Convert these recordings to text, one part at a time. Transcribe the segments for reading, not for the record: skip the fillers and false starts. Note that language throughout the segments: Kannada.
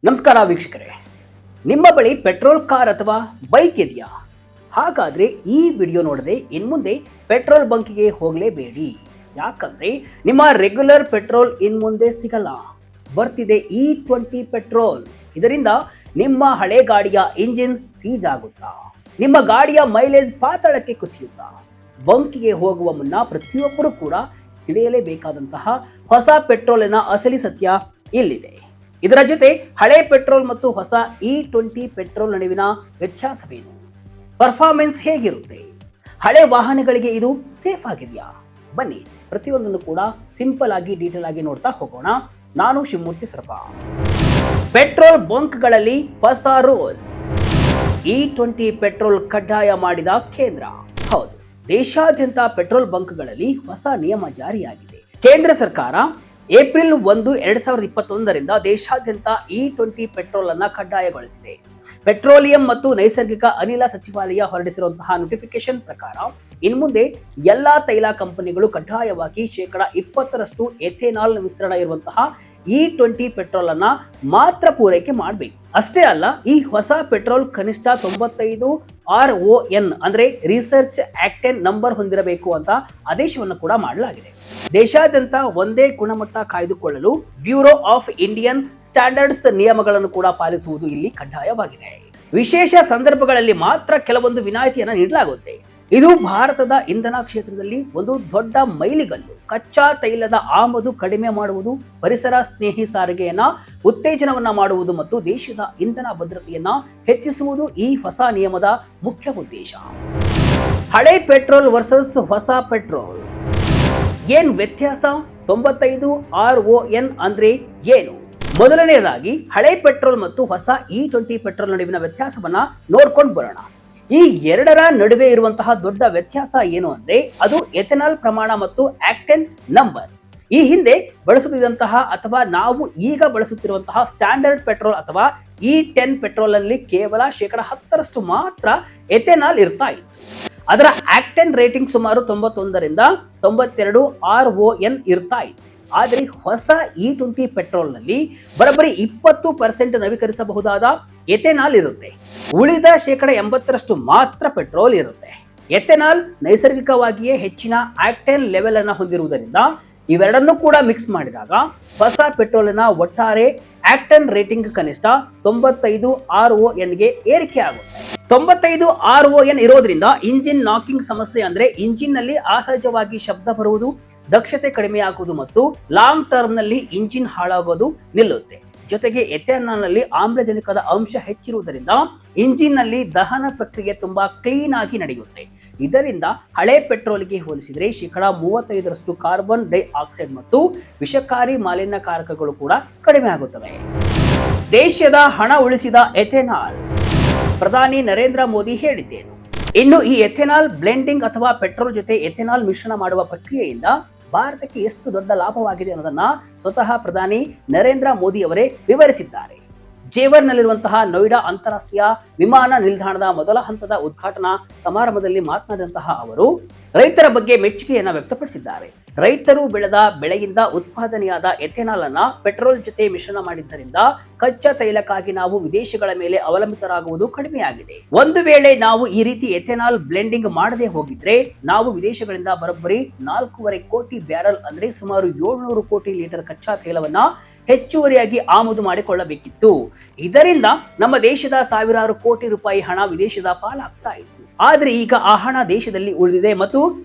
ನಮಸ್ಕಾರ ವೀಕ್ಷಕರೇ, ನಿಮ್ಮ ಬಳಿ ಪೆಟ್ರೋಲ್ ಕಾರ್ ಅಥವಾ ಬೈಕ್ ಇದೆಯಾ? ಹಾಗಾದ್ರೆ ಈ ವಿಡಿಯೋ ನೋಡದೆ ಇನ್ಮುಂದೆ ಪೆಟ್ರೋಲ್ ಬಂಕ್ಗೆ ಹೋಗಲೇಬೇಡಿ. ಯಾಕಂದ್ರೆ ನಿಮ್ಮ ರೆಗ್ಯುಲರ್ ಪೆಟ್ರೋಲ್ ಇನ್ಮುಂದೆ ಸಿಗಲ್ಲ. ಬರ್ತಿದೆ E20 ಪೆಟ್ರೋಲ್. ಇದರಿಂದ ನಿಮ್ಮ ಹಳೆ ಗಾಡಿಯ ಇಂಜಿನ್ ಸೀಜ್ ಆಗುತ್ತಾ, ನಿಮ್ಮ ಗಾಡಿಯ ಮೈಲೇಜ್ ಪಾತಾಳಕ್ಕೆ ಕುಸಿಯುತ್ತಾ? ಬಂಕ್ಗೆ ಹೋಗುವ ಮುನ್ನ ಪ್ರತಿಯೊಬ್ಬರು ಕೂಡ ತಿಳಿಯಲೇಬೇಕಾದಂತಹ ಹೊಸ ಪೆಟ್ರೋಲಿನ ಅಸಲಿ ಸತ್ಯ ಇಲ್ಲಿದೆ. ಇದರ ಜೊತೆ ಹಳೆ ಪೆಟ್ರೋಲ್ ಮತ್ತು ಹೊಸ E20 ಪೆಟ್ರೋಲ್ ನಡುವಿನ ವ್ಯತ್ಯಾಸವೇನು, ಪರ್ಫಾರ್ಮೆನ್ಸ್ ಹೇಗಿರುತ್ತೆ, ಹಳೆ ವಾಹನಗಳಿಗೆ ಇದು ಸೇಫ್ ಆಗಿದೆಯಾ? ಬನ್ನಿ ಪ್ರತಿಯೊಂದನ್ನು ಕೂಡ ಸಿಂಪಲ್ ಆಗಿ ಡೀಟೇಲ್ ಆಗಿ ನೋಡ್ತಾ ಹೋಗೋಣ. ನಾನು ಶಿವಮೂರ್ತಿ ಸರ್ಪ. ಪೆಟ್ರೋಲ್ ಬಂಕ್ಗಳಲ್ಲಿ ಹೊಸ ರೂಲ್ಸ್. E20 ಪೆಟ್ರೋಲ್ ಕಡ್ಡಾಯ ಮಾಡಿದ ಕೇಂದ್ರ. ಹೌದು, ದೇಶಾದ್ಯಂತ ಪೆಟ್ರೋಲ್ ಬಂಕ್ಗಳಲ್ಲಿ ಹೊಸ ನಿಯಮ ಜಾರಿಯಾಗಿದೆ. ಕೇಂದ್ರ ಸರ್ಕಾರ ಏಪ್ರಿಲ್ 1, 2021ರಿಂದ ದೇಶಾದ್ಯಂತ E20 ಪೆಟ್ರೋಲ್ ಅನ್ನ ಕಡ್ಡಾಯಗೊಳಿಸಿದೆ. ಪೆಟ್ರೋಲಿಯಂ ಮತ್ತು ನೈಸರ್ಗಿಕ ಅನಿಲ ಸಚಿವಾಲಯ ಹೊರಡಿಸಿರುವಂತಹ ನೋಟಿಫಿಕೇಶನ್ ಪ್ರಕಾರ ಇನ್ಮುಂದೆ ಎಲ್ಲಾ ತೈಲ ಕಂಪನಿಗಳು ಕಡ್ಡಾಯವಾಗಿ 20% ಎಥೆನಾಲ್ ಮಿಶ್ರಣ ಇರುವಂತಹ E20 ಪೆಟ್ರೋಲ್ ಅನ್ನ ಮಾತ್ರ ಪೂರೈಕೆ ಮಾಡಬೇಕು. ಅಷ್ಟೇ ಅಲ್ಲ, ಈ ಹೊಸ ಪೆಟ್ರೋಲ್ ಕನಿಷ್ಠ 95 RON ಅಂದ್ರೆ ರಿಸರ್ಚ್ ಆಕ್ಟೆನ್ ನಂಬರ್ ಹೊಂದಿರಬೇಕು ಅಂತ ಆದೇಶವನ್ನು ಕೂಡ ಮಾಡಲಾಗಿದೆ. ದೇಶಾದ್ಯಂತ ಒಂದೇ ಗುಣಮಟ್ಟ ಕಾಯ್ದುಕೊಳ್ಳಲು ಬ್ಯೂರೋ ಆಫ್ ಇಂಡಿಯನ್ ಸ್ಟ್ಯಾಂಡರ್ಡ್ಸ್ ನಿಯಮಗಳನ್ನು ಕೂಡ ಪಾಲಿಸುವುದು ಇಲ್ಲಿ ಕಡ್ಡಾಯವಾಗಿದೆ. ವಿಶೇಷ ಸಂದರ್ಭಗಳಲ್ಲಿ ಮಾತ್ರ ಕೆಲವೊಂದು ವಿನಾಯಿತಿಯನ್ನು ನೀಡಲಾಗುತ್ತೆ. ಇದು ಭಾರತದ ಇಂಧನ ಕ್ಷೇತ್ರದಲ್ಲಿ ಒಂದು ದೊಡ್ಡ ಮೈಲಿಗಲ್ಲು. ಕಚ್ಚಾ ತೈಲದ ಆಮದು ಕಡಿಮೆ ಮಾಡುವುದು, ಪರಿಸರ ಸ್ನೇಹಿ ಸಾರಿಗೆಯನ್ನ ಉತ್ತೇಜನವನ್ನ ಮಾಡುವುದು ಮತ್ತು ದೇಶದ ಇಂಧನ ಭದ್ರತೆಯನ್ನ ಹೆಚ್ಚಿಸುವುದು ಈ ಹೊಸ ನಿಯಮದ ಮುಖ್ಯ ಉದ್ದೇಶ. ಹಳೆ ಪೆಟ್ರೋಲ್ ವರ್ಸಸ್ ಹೊಸ ಪೆಟ್ರೋಲ್ ಏನ್ ವ್ಯತ್ಯಾಸ? 95 RON ಅಂದ್ರೆ ಏನು? ಮೊದಲನೆಯದಾಗಿ ಹಳೆ ಪೆಟ್ರೋಲ್ ಮತ್ತು ಹೊಸ E20 ಪೆಟ್ರೋಲ್ ನಡುವಿನ ವ್ಯತ್ಯಾಸವನ್ನ ನೋಡ್ಕೊಂಡು ಬರೋಣ. ಈ ಎರಡರ ನಡುವೆ ಇರುವಂತಹ ದೊಡ್ಡ ವ್ಯತ್ಯಾಸ ಏನು ಅಂದ್ರೆ ಅದು ಎಥೆನಾಲ್ ಪ್ರಮಾಣ ಮತ್ತು ಆಕ್ಟೆನ್ ನಂಬರ್. ಈ ಹಿಂದೆ ಬಳಸುತ್ತಿದ್ದಂತಹ ಅಥವಾ ನಾವು ಈಗ ಬಳಸುತ್ತಿರುವಂತಹ ಸ್ಟ್ಯಾಂಡರ್ಡ್ ಪೆಟ್ರೋಲ್ ಅಥವಾ E10 ಪೆಟ್ರೋಲ್ ಅಲ್ಲಿ ಕೇವಲ 10% ಮಾತ್ರ ಎಥೆನಾಲ್ ಇರ್ತಾ ಇತ್ತು. ಅದರ ಆಕ್ಟೆನ್ ರೇಟಿಂಗ್ ಸುಮಾರು 91ರಿಂದ 92 RON ಇರ್ತಾ ಇತ್ತು. ಆದರೆ ಹೊಸ E20 ಪೆಟ್ರೋಲ್ ನಲ್ಲಿ ಬರೋಬ್ಬರಿ 20% ನವೀಕರಿಸಬಹುದಾದ ಎಥೆನಾಲ್ ಇರುತ್ತೆ. ಉಳಿದ 80% ಮಾತ್ರ ಪೆಟ್ರೋಲ್ ಇರುತ್ತೆ. ಎಥೆನಾಲ್ ನೈಸರ್ಗಿಕವಾಗಿಯೇ ಹೆಚ್ಚಿನ ಆಕ್ಟೇನ್ ಲೆವೆಲ್ ಅನ್ನು ಹೊಂದಿರುವುದರಿಂದ ಇವೆರಡನ್ನೂ ಕೂಡ ಮಿಕ್ಸ್ ಮಾಡಿದಾಗ ಹೊಸ ಪೆಟ್ರೋಲಿನ ಒಟ್ಟಾರೆ ಆಕ್ಟೇನ್ ರೇಟಿಂಗ್ ಕನಿಷ್ಠ 95 RON ಗೆ ಏರಿಕೆ ಆಗುತ್ತೆ. 95 RON ಇರೋದ್ರಿಂದ ಇಂಜಿನ್ ನಾಕಿಂಗ್ ಸಮಸ್ಯೆ ಅಂದ್ರೆ ಇಂಜಿನ್ ನಲ್ಲಿ ಅಸಹಜವಾಗಿ ಶಬ್ದ ಬರುವುದು, ದಕ್ಷತೆ ಕಡಿಮೆಯಾಗುವುದು ಮತ್ತು ಲಾಂಗ್ ಟರ್ಮ್ ನಲ್ಲಿ ಇಂಜಿನ್ ಹಾಳಾಗೋದು ನಿಲ್ಲುತ್ತೆ. ಜೊತೆಗೆ ಎಥೆನಾಲ್ ನಲ್ಲಿ ಆಮ್ಲಜನಕದ ಅಂಶ ಹೆಚ್ಚಿರುವುದರಿಂದ ಇಂಜಿನ್ ನಲ್ಲಿ ದಹನ ಪ್ರಕ್ರಿಯೆ ತುಂಬಾ ಕ್ಲೀನ್ ಆಗಿ ನಡೆಯುತ್ತೆ. ಇದರಿಂದ ಹಳೆ ಪೆಟ್ರೋಲ್ಗೆ ಹೋಲಿಸಿದರೆ 35% ಕಾರ್ಬನ್ ಡೈಆಕ್ಸೈಡ್ ಮತ್ತು ವಿಷಕಾರಿ ಮಾಲಿನ್ಯಕಾರಕಗಳು ಕೂಡ ಕಡಿಮೆ ಆಗುತ್ತವೆ. ದೇಶದ ಹಣ ಉಳಿಸಿದ ಎಥೆನಾಲ್. ಪ್ರಧಾನಿ ನರೇಂದ್ರ ಮೋದಿ ಹೇಳಿದ್ದೇನು? ಇನ್ನು ಈ ಎಥೆನಾಲ್ ಬ್ಲೆಂಡಿಂಗ್ ಅಥವಾ ಪೆಟ್ರೋಲ್ ಜೊತೆ ಎಥೆನಾಲ್ ಮಿಶ್ರಣ ಮಾಡುವ ಪ್ರಕ್ರಿಯೆಯಿಂದ ಭಾರತಕ್ಕೆ ಎಷ್ಟು ದೊಡ್ಡ ಲಾಭವಾಗಿದೆ ಅನ್ನೋದನ್ನ ಸ್ವತಃ ಪ್ರಧಾನಿ ನರೇಂದ್ರ ಮೋದಿ ಅವರೇ ವಿವರಿಸಿದ್ದಾರೆ. ಜೇವರ್ನಲ್ಲಿರುವಂತಹ ನೋಯ್ಡಾ ಅಂತಾರಾಷ್ಟ್ರೀಯ ವಿಮಾನ ನಿಲ್ದಾಣದ ಮೊದಲ ಹಂತದ ಉದ್ಘಾಟನಾ ಸಮಾರಂಭದಲ್ಲಿ ಮಾತನಾಡಿದಂತಹ ಅವರು ರೈತರ ಬಗ್ಗೆ ಮೆಚ್ಚುಗೆಯನ್ನ ವ್ಯಕ್ತಪಡಿಸಿದ್ದಾರೆ. ರೈತರು ಬೆಳೆದ ಬೆಳೆಯಿಂದ ಉತ್ಪಾದನೆಯಾದ ಎಥೆನಾಲ್ ಅನ್ನ ಪೆಟ್ರೋಲ್ ಜೊತೆ ಮಿಶ್ರಣ ಮಾಡಿದ್ದರಿಂದ ಕಚ್ಚಾ ತೈಲಕ್ಕಾಗಿ ನಾವು ವಿದೇಶಗಳ ಮೇಲೆ ಅವಲಂಬಿತರಾಗುವುದು ಕಡಿಮೆಯಾಗಿದೆ. ಒಂದು ವೇಳೆ ನಾವು ಈ ರೀತಿ ಎಥೆನಾಲ್ ಬ್ಲೆಂಡಿಂಗ್ ಮಾಡದೆ ಹೋಗಿದ್ರೆ ನಾವು ವಿದೇಶಗಳಿಂದ ಬರೋಬ್ಬರಿ 4.5 ಕೋಟಿ ಬ್ಯಾರಲ್ ಅಂದ್ರೆ ಸುಮಾರು 700 ಕೋಟಿ ಲೀಟರ್ ಕಚ್ಚಾ ತೈಲವನ್ನ ಹೆಚ್ಚುವರಿಯಾಗಿ ಆಮದು ಮಾಡಿಕೊಳ್ಳಬೇಕಿತ್ತು. ಇದರಿಂದ ನಮ್ಮ ದೇಶದ ಸಾವಿರಾರು ಕೋಟಿ ರೂಪಾಯಿ ಹಣ ವಿದೇಶದ ಪಾಲಾಗ್ತಾ ಇತ್ತು. ಆದ್ರೆ ಈಗ ಆ ಹಣ ದೇಶದಲ್ಲಿ ಉಳಿದಿದೆ ಮತ್ತು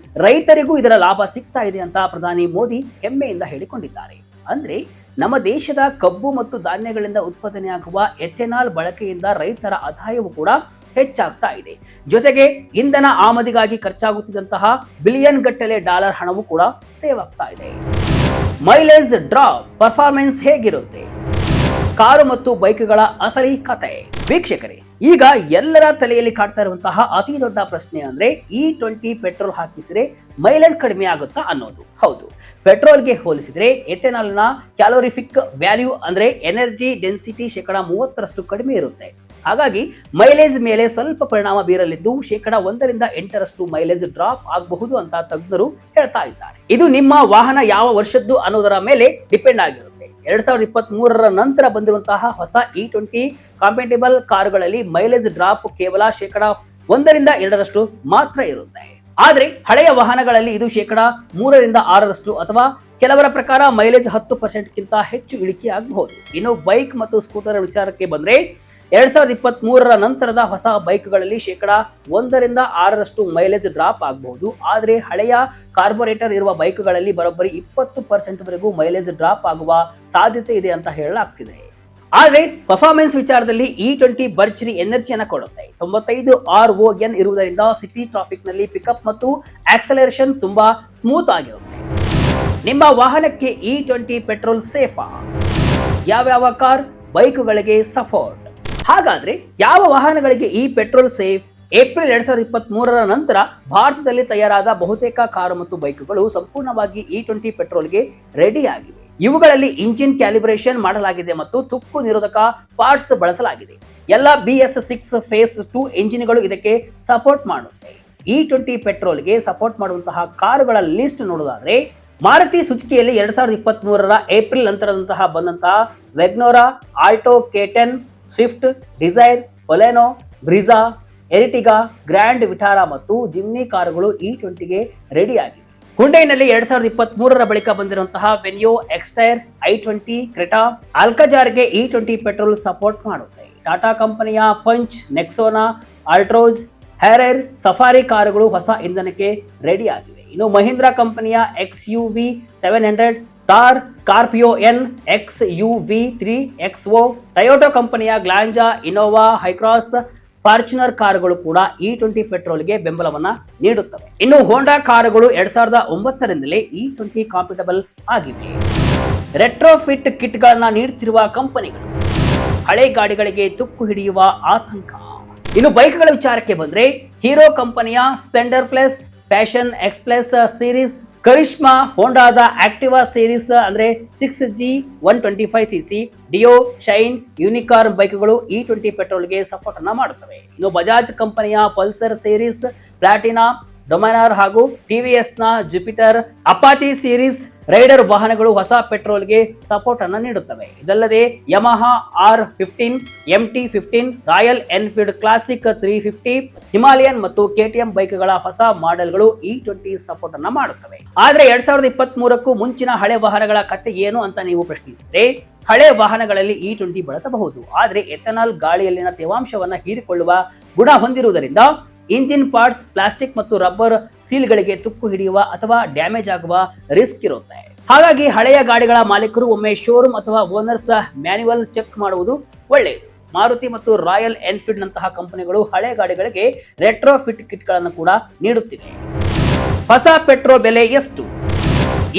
ರೈತರಿಗೂ ಇದರ ಲಾಭ ಸಿಗ್ತಾ ಇದೆ ಅಂತ ಪ್ರಧಾನಿ ಮೋದಿ ಹೆಮ್ಮೆಯಿಂದ ಹೇಳಿಕೊಂಡಿದ್ದಾರೆ. ಅಂದ್ರೆ ನಮ್ಮ ದೇಶದ ಕಬ್ಬು ಮತ್ತು ಧಾನ್ಯಗಳಿಂದ ಉತ್ಪಾದನೆಯಾಗುವ ಎಥೆನಾಲ್ ಬಳಕೆಯಿಂದ ರೈತರ ಆದಾಯವೂ ಕೂಡ ಹೆಚ್ಚಾಗ್ತಾ ಇದೆ. ಜೊತೆಗೆ ಇಂಧನ ಆಮದಿಗಾಗಿ ಖರ್ಚಾಗುತ್ತಿದ್ದಂತಹ ಬಿಲಿಯನ್ ಗಟ್ಟಲೆ ಡಾಲರ್ ಹಣವೂ ಕೂಡ ಸೇವ್ ಆಗ್ತಾ ಇದೆ. ಮೈಲೇಜ್ ಡ್ರಾಪ್, ಪರ್ಫಾರ್ಮೆನ್ಸ್ ಹೇಗಿರುತ್ತೆ? ಕಾರು ಮತ್ತು ಬೈಕ್ಗಳ ಅಸಲಿ ಕತೆ. ವೀಕ್ಷಕರೇ, ಈಗ ಎಲ್ಲರ ತಲೆಯಲ್ಲಿ ಕಾಡ್ತಾ ಇರುವಂತಹ ಅತಿ ದೊಡ್ಡ ಪ್ರಶ್ನೆ ಅಂದ್ರೆ E20 ಪೆಟ್ರೋಲ್ ಹಾಕಿಸಿದ್ರೆ ಮೈಲೇಜ್ ಕಡಿಮೆ ಆಗುತ್ತಾ ಅನ್ನೋದು. ಹೌದು, ಪೆಟ್ರೋಲ್ಗೆ ಹೋಲಿಸಿದ್ರೆ ಎಥೆನಾಲ್ ನ ಕ್ಯಾಲೋರಿಫಿಕ್ ವ್ಯಾಲ್ಯೂ ಅಂದ್ರೆ ಎನರ್ಜಿ ಡೆನ್ಸಿಟಿ 30% ಕಡಿಮೆ ಇರುತ್ತೆ. ಹಾಗಾಗಿ ಮೈಲೇಜ್ ಮೇಲೆ ಸ್ವಲ್ಪ ಪರಿಣಾಮ ಬೀರಲಿದ್ದು 1ರಿಂದ 8% ಮೈಲೇಜ್ ಡ್ರಾಪ್ ಆಗಬಹುದು ಅಂತ ತಜ್ಞರು ಹೇಳ್ತಾ ಇದ್ದಾರೆ. ಇದು ನಿಮ್ಮ ವಾಹನ ಯಾವ ವರ್ಷದ್ದು ಅನ್ನೋದರ ಮೇಲೆ ಡಿಪೆಂಡ್ ಆಗಿರುತ್ತೆ. 2023 ನಂತರ ಬಂದಿರುವಂತಹ ಹೊಸ E20 ಕಾಂಪ್ಯಾಟಿಬಲ್ ಕಾರುಗಳಲ್ಲಿ ಮೈಲೇಜ್ ಡ್ರಾಪ್ ಕೇವಲ 1-2% ಮಾತ್ರ ಇರುತ್ತೆ. ಆದ್ರೆ ಹಳೆಯ ವಾಹನಗಳಲ್ಲಿ ಇದು 3-6% ಅಥವಾ ಕೆಲವರ ಪ್ರಕಾರ ಮೈಲೇಜ್ 10% ಗಿಂತ ಹೆಚ್ಚು ಇಳಿಕೆ ಆಗಬಹುದು. ಇನ್ನು ಬೈಕ್ ಮತ್ತು ಸ್ಕೂಟರ್ ವಿಚಾರಕ್ಕೆ ಬಂದ್ರೆ 2023 ನಂತರದ ಹೊಸ ಬೈಕ್ಗಳಲ್ಲಿ 1-6% ಮೈಲೇಜ್ ಡ್ರಾಪ್ ಆಗಬಹುದು. ಆದರೆ ಹಳೆಯ ಕಾರ್ಬೊರೇಟರ್ ಇರುವ ಬೈಕ್ಗಳಲ್ಲಿ ಬರೋಬ್ಬರಿ 20% ವರೆಗೂ ಮೈಲೇಜ್ ಡ್ರಾಪ್ ಆಗುವ ಸಾಧ್ಯತೆ ಇದೆ ಅಂತ ಹೇಳಲಾಗ್ತಿದೆ. ಆದರೆ ಪರ್ಫಾರ್ಮೆನ್ಸ್ ವಿಚಾರದಲ್ಲಿ E20 ಭರ್ಜರಿ ಎನರ್ಜಿಯನ್ನು ಕೊಡುತ್ತೆ. 95 RON ಇರುವುದರಿಂದ ಸಿಟಿ ಟ್ರಾಫಿಕ್ ನಲ್ಲಿ ಪಿಕಪ್ ಮತ್ತು ಆಕ್ಸಲರೇಷನ್ ತುಂಬಾ ಸ್ಮೂತ್ ಆಗಿರುತ್ತೆ. ನಿಮ್ಮ ವಾಹನಕ್ಕೆ E20 ಪೆಟ್ರೋಲ್ ಸೇಫಾ? ಯಾವ್ಯಾವ ಕಾರ್ ಬೈಕ್ಗಳಿಗೆ ಸಪೋರ್ಟ್? ಹಾಗಾದ್ರೆ ಯಾವ ವಾಹನಗಳಿಗೆ ಈ ಪೆಟ್ರೋಲ್ ಸೇಫ್? ಏಪ್ರಿಲ್ 2023 ನಂತರ ಭಾರತದಲ್ಲಿ ತಯಾರಾದ ಬಹುತೇಕ ಕಾರು ಮತ್ತು ಬೈಕ್ಗಳು ಸಂಪೂರ್ಣವಾಗಿ E20 ಪೆಟ್ರೋಲ್ಗೆ ರೆಡಿ ಆಗಿವೆ. ಇವುಗಳಲ್ಲಿ ಇಂಜಿನ್ ಕ್ಯಾಲಿಬ್ರೇಷನ್ ಮಾಡಲಾಗಿದೆ ಮತ್ತು ತುಕ್ಕು ನಿರೋಧಕ ಪಾರ್ಟ್ಸ್ ಬಳಸಲಾಗಿದೆ. ಎಲ್ಲ BS6 ಫೇಸ್ 2 ಎಂಜಿನ್ಗಳು ಇದಕ್ಕೆ ಸಪೋರ್ಟ್ ಮಾಡುತ್ತೆ. E20 ಪೆಟ್ರೋಲ್ಗೆ ಸಪೋರ್ಟ್ ಮಾಡುವಂತಹ ಕಾರುಗಳ ಲಿಸ್ಟ್ ನೋಡೋದಾದ್ರೆ ಮಾರುತಿ ಸುಜುಕಿಯಲ್ಲಿ 2023 ಏಪ್ರಿಲ್ ನಂತರದಂತಹ ಬಂದಂತಹ ವೆಗ್ನೋರಾ, ಆಲ್ಟೋ, K10, ಸ್ವಿಫ್ಟ್, ಡಿಸೈರ್, ಒಲೆನೋ, ಬ್ರಿಜಾ, ಎರಿಟಿಗಾ, ಗ್ರ್ಯಾಂಡ್ ವಿಟಾರಾ ಮತ್ತು ಜಿಮ್ನಿ ಕಾರುಗಳು E20ಗೆ ರೆಡಿ ಆಗಿವೆ. ಹುಂಡೈನಲ್ಲಿ 2023 ಬಳಿಕ ಬಂದಿರುವಂತಹ ವೆನ್ಯೋ, ಎಕ್ಸ್ಟೈರ್, i20, ಕ್ರೆಟಾ, ಆಲ್ಕಜಾರ್ಗೆ E20 ಪೆಟ್ರೋಲ್ ಸಪೋರ್ಟ್ ಮಾಡುತ್ತೆ. ಟಾಟಾ ಕಂಪನಿಯ ಪಂಚ್, ನೆಕ್ಸೋನಾ, ಆಲ್ಟ್ರೋಸ್, ಹ್ಯಾರರ್, ಸಫಾರಿ ಕಾರುಗಳು ಹೊಸ ಇಂಧನಕ್ಕೆ ರೆಡಿ ಆಗಿವೆ. ಇನ್ನು ಮಹೀಂದ್ರಾ ಕಂಪನಿಯ XUV 700, Thar, Scorpio N, XUV3 XO, Toyota ಕಂಪನಿಯ ಗ್ಲಾಂಜಾ, ಇನೋವಾ, ಹೈಕ್ರಾಸ್, ಫಾರ್ಚುನರ್ ಕಾರುಗಳು ಕೂಡ E20 ಪೆಟ್ರೋಲ್ಗೆ ಬೆಂಬಲವನ್ನ ನೀಡುತ್ತವೆ. ಇನ್ನು ಹೋಂಡಾ ಕಾರುಗಳು 2009ರಿಂದಲೇ E20 ಕಾಂಪ್ಯಾಟಿಬಲ್ ಆಗಿವೆ. ರೆಟ್ರೋಫಿಟ್ ಕಿಟ್ಗಳನ್ನ ನೀಡುತ್ತಿರುವ ಕಂಪನಿಗಳು. ಹಳೆ ಗಾಡಿಗಳಿಗೆ ತುಕ್ಕು ಹಿಡಿಯುವ ಆತಂಕ. ಇನ್ನು ಬೈಕ್ಗಳ ವಿಚಾರಕ್ಕೆ ಬಂದ್ರೆ ಹೀರೋ ಕಂಪನಿಯ Splendor plus, passion express series, Karizma, ಹೋಂಡಾದ ಆಕ್ಟಿವಾ ಸೀರೀಸ್ ಅಂದ್ರೆ 6G 125cc, Dio, shine, unicorn ಬೈಕ್ಗಳು E20 ಪೆಟ್ರೋಲ್ಗೆ ಸಪೋರ್ಟ್ ಅನ್ನ ಮಾಡುತ್ತವೆ. ಇನ್ನು ಬಜಾಜ್ ಕಂಪನಿಯ ಪಲ್ಸರ್ ಸೀರೀಸ್, ಪ್ಲಾಟಿನಾ, ಡೊಮಿನಾರ್ ಹಾಗೂ TVS ನ ಜುಪಿಟರ್, ಅಪಾಚಿ ಸೀರೀಸ್, ರೈಡರ್ ವಾಹನಗಳು ಹೊಸ ಪೆಟ್ರೋಲ್ಗೆ ಸಪೋರ್ಟ್ ಅನ್ನು ನೀಡುತ್ತವೆ. ಇದಲ್ಲದೆ Yamaha R15, MT15, royal Enfield classic 350, Himalayan ಮತ್ತು KTM ಬೈಕ್ಗಳ ಹೊಸ ಮಾಡೆಲ್ಗಳು E20 ಸಪೋರ್ಟ್ ಅನ್ನ ಮಾಡುತ್ತವೆ. ಆದ್ರೆ 2023ಕ್ಕೂ ಮುಂಚಿನ ಹಳೆ ವಾಹನಗಳ ಕತೆ ಏನು ಅಂತ ನೀವು ಪ್ರಶ್ನಿಸಿದ್ರೆ, ಹಳೆ ವಾಹನಗಳಲ್ಲಿ E20 ಬಳಸಬಹುದು. ಆದ್ರೆ ಎಥನಾಲ್ ಗಾಳಿಯಲ್ಲಿನ ತೇವಾಂಶವನ್ನ ಹೀರಿಕೊಳ್ಳುವ ಗುಣ ಹೊಂದಿರುವುದರಿಂದ ಇಂಜಿನ್ ಪಾರ್ಟ್ಸ್, ಪ್ಲಾಸ್ಟಿಕ್ ಮತ್ತು ರಬ್ಬರ್ ಸೀಲ್ಗಳಿಗೆ ತುಕ್ಕು ಹಿಡಿಯುವ ಅಥವಾ ಡ್ಯಾಮೇಜ್ ಆಗುವ ರಿಸ್ಕ್ ಇರುತ್ತೆ. ಹಾಗಾಗಿ ಹಳೆಯ ಗಾಡಿಗಳ ಮಾಲೀಕರು ಒಮ್ಮೆ ಶೋರೂಮ್ ಅಥವಾ ಓನರ್ಸ್ ಮ್ಯಾನ್ಯುವಲ್ ಚೆಕ್ ಮಾಡುವುದು ಒಳ್ಳೆಯದು. ಮಾರುತಿ ಮತ್ತು ರಾಯಲ್ ಎನ್ಫೀಲ್ಡ್ ನಂತಹ ಕಂಪನಿಗಳು ಹಳೆ ಗಾಡಿಗಳಿಗೆ ರೆಟ್ರೋಫಿಟ್ ಕಿಟ್ಗಳನ್ನು ಕೂಡ ನೀಡುತ್ತಿವೆ. ಹೊಸ ಪೆಟ್ರೋಲ್ ಬೆಲೆ ಎಷ್ಟು?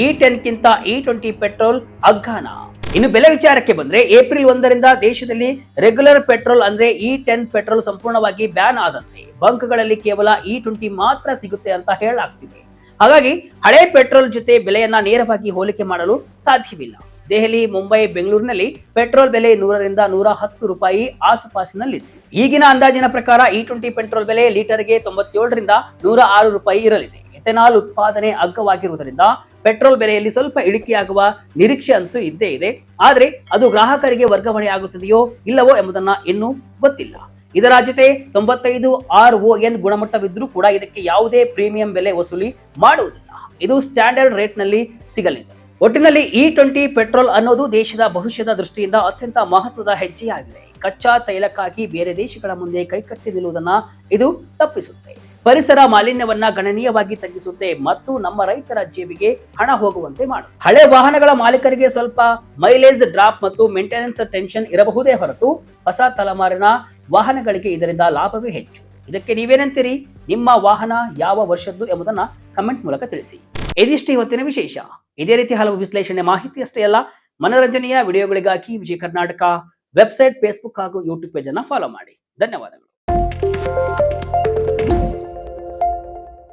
E10ಗಿಂತ E20 ಪೆಟ್ರೋಲ್ ಅಗ್ಗಾನ. ಇನ್ನು ಬೆಲೆ ವಿಚಾರಕ್ಕೆ ಬಂದ್ರೆ ಏಪ್ರಿಲ್ 1ರಿಂದ ದೇಶದಲ್ಲಿ ರೆಗ್ಯುಲರ್ ಪೆಟ್ರೋಲ್ ಅಂದ್ರೆ E10 ಪೆಟ್ರೋಲ್ ಸಂಪೂರ್ಣವಾಗಿ ಬ್ಯಾನ್ ಆದಂತೆ ಬಂಕ್ಗಳಲ್ಲಿ ಕೇವಲ E20 ಮಾತ್ರ ಸಿಗುತ್ತೆ ಅಂತ ಹೇಳಲಾಗ್ತಿದೆ. ಹಾಗಾಗಿ ಹಳೆ ಪೆಟ್ರೋಲ್ ಜೊತೆ ಬೆಲೆಯನ್ನ ನೇರವಾಗಿ ಹೋಲಿಕೆ ಮಾಡಲು ಸಾಧ್ಯವಿಲ್ಲ. ದೆಹಲಿ, ಮುಂಬೈ, ಬೆಂಗಳೂರಿನಲ್ಲಿ ಪೆಟ್ರೋಲ್ ಬೆಲೆ 100ರಿಂದ 110 ರೂಪಾಯಿ ಆಸುಪಾಸಿನಲ್ಲಿತ್ತು. ಈಗಿನ ಅಂದಾಜಿನ ಪ್ರಕಾರ E20 ಪೆಟ್ರೋಲ್ ಬೆಲೆ ಲೀಟರ್ಗೆ 97ರಿಂದ 106 ರೂಪಾಯಿ ಇರಲಿದೆ. ಎಥೆನಾಲ್ ಉತ್ಪಾದನೆ ಅಗ್ಗವಾಗಿರುವುದರಿಂದ ಪೆಟ್ರೋಲ್ ಬೆಲೆಯಲ್ಲಿ ಸ್ವಲ್ಪ ಇಳಿಕೆಯಾಗುವ ನಿರೀಕ್ಷೆ ಅಂತೂ ಇದ್ದೇ ಇದೆ. ಆದ್ರೆ ಅದು ಗ್ರಾಹಕರಿಗೆ ವರ್ಗಾವಣೆ ಆಗುತ್ತದೆಯೋ ಇಲ್ಲವೋ ಎಂಬುದನ್ನ ಇನ್ನೂ ಗೊತ್ತಿಲ್ಲ. ಇದರ ಜೊತೆ 95 RON ಗುಣಮಟ್ಟವಿದ್ರೂ ಕೂಡ ಇದಕ್ಕೆ ಯಾವುದೇ ಪ್ರೀಮಿಯಂ ಬೆಲೆ ವಸೂಲಿ ಮಾಡುವುದಿಲ್ಲ. ಇದು ಸ್ಟ್ಯಾಂಡರ್ಡ್ ರೇಟ್ ನಲ್ಲಿ ಸಿಗಲಿದೆ. ಒಟ್ಟಿನಲ್ಲಿ E20 ಪೆಟ್ರೋಲ್ ಅನ್ನೋದು ದೇಶದ ಭವಿಷ್ಯದ ದೃಷ್ಟಿಯಿಂದ ಅತ್ಯಂತ ಮಹತ್ವದ ಹೆಜ್ಜೆಯಾಗಿದೆ. ಕಚ್ಚಾ ತೈಲಕ್ಕಾಗಿ ಬೇರೆ ದೇಶಗಳ ಮುಂದೆ ಕೈಕಟ್ಟಿ ನಿಲ್ಲುವುದನ್ನ ಇದು ತಪ್ಪಿಸುತ್ತೆ. ಪರಿಸರ ಮಾಲಿನ್ಯವನ್ನ ಗಣನೀಯವಾಗಿ ತಗ್ಗಿಸುತ್ತೆ ಮತ್ತು ನಮ್ಮ ರೈತರ ಜೇಬಿಗೆ ಹಣ ಹೋಗುವಂತೆ ಮಾಡುತ್ತೆ. ಹಳೆ ವಾಹನಗಳ ಮಾಲೀಕರಿಗೆ ಸ್ವಲ್ಪ ಮೈಲೇಜ್ ಡ್ರಾಪ್ ಮತ್ತು ಮೇಂಟೆನೆನ್ಸ್ ಟೆನ್ಷನ್ ಇರಬಹುದೇ ಹೊರತು ಹೊಸ ತಲೆಮಾರಿನ ವಾಹನಗಳಿಗೆ ಇದರಿಂದ ಲಾಭವೇ ಹೆಚ್ಚು. ಇದಕ್ಕೆ ನೀವೇನಂತೀರಿ? ನಿಮ್ಮ ವಾಹನ ಯಾವ ವರ್ಷದ್ದು ಎಂಬುದನ್ನ ಕಮೆಂಟ್ ಮೂಲಕ ತಿಳಿಸಿ. ಇದಿಷ್ಟು ಇವತ್ತಿನ ವಿಶೇಷ. ಇದೇ ರೀತಿ ಹಲವು ವಿಶ್ಲೇಷಣೆ ಮಾಹಿತಿ ಅಷ್ಟೇ ಅಲ್ಲ, ಮನೋರಂಜನೆಯ ವಿಡಿಯೋಗಳಿಗಾಗಿ ವಿಜಯ ಕರ್ನಾಟಕ ವೆಬ್ಸೈಟ್, ಫೇಸ್ಬುಕ್ ಹಾಗೂ ಯೂಟ್ಯೂಬ್ ಪೇಜ್ ಅನ್ನು ಫಾಲೋ ಮಾಡಿ. ಧನ್ಯವಾದಗಳು.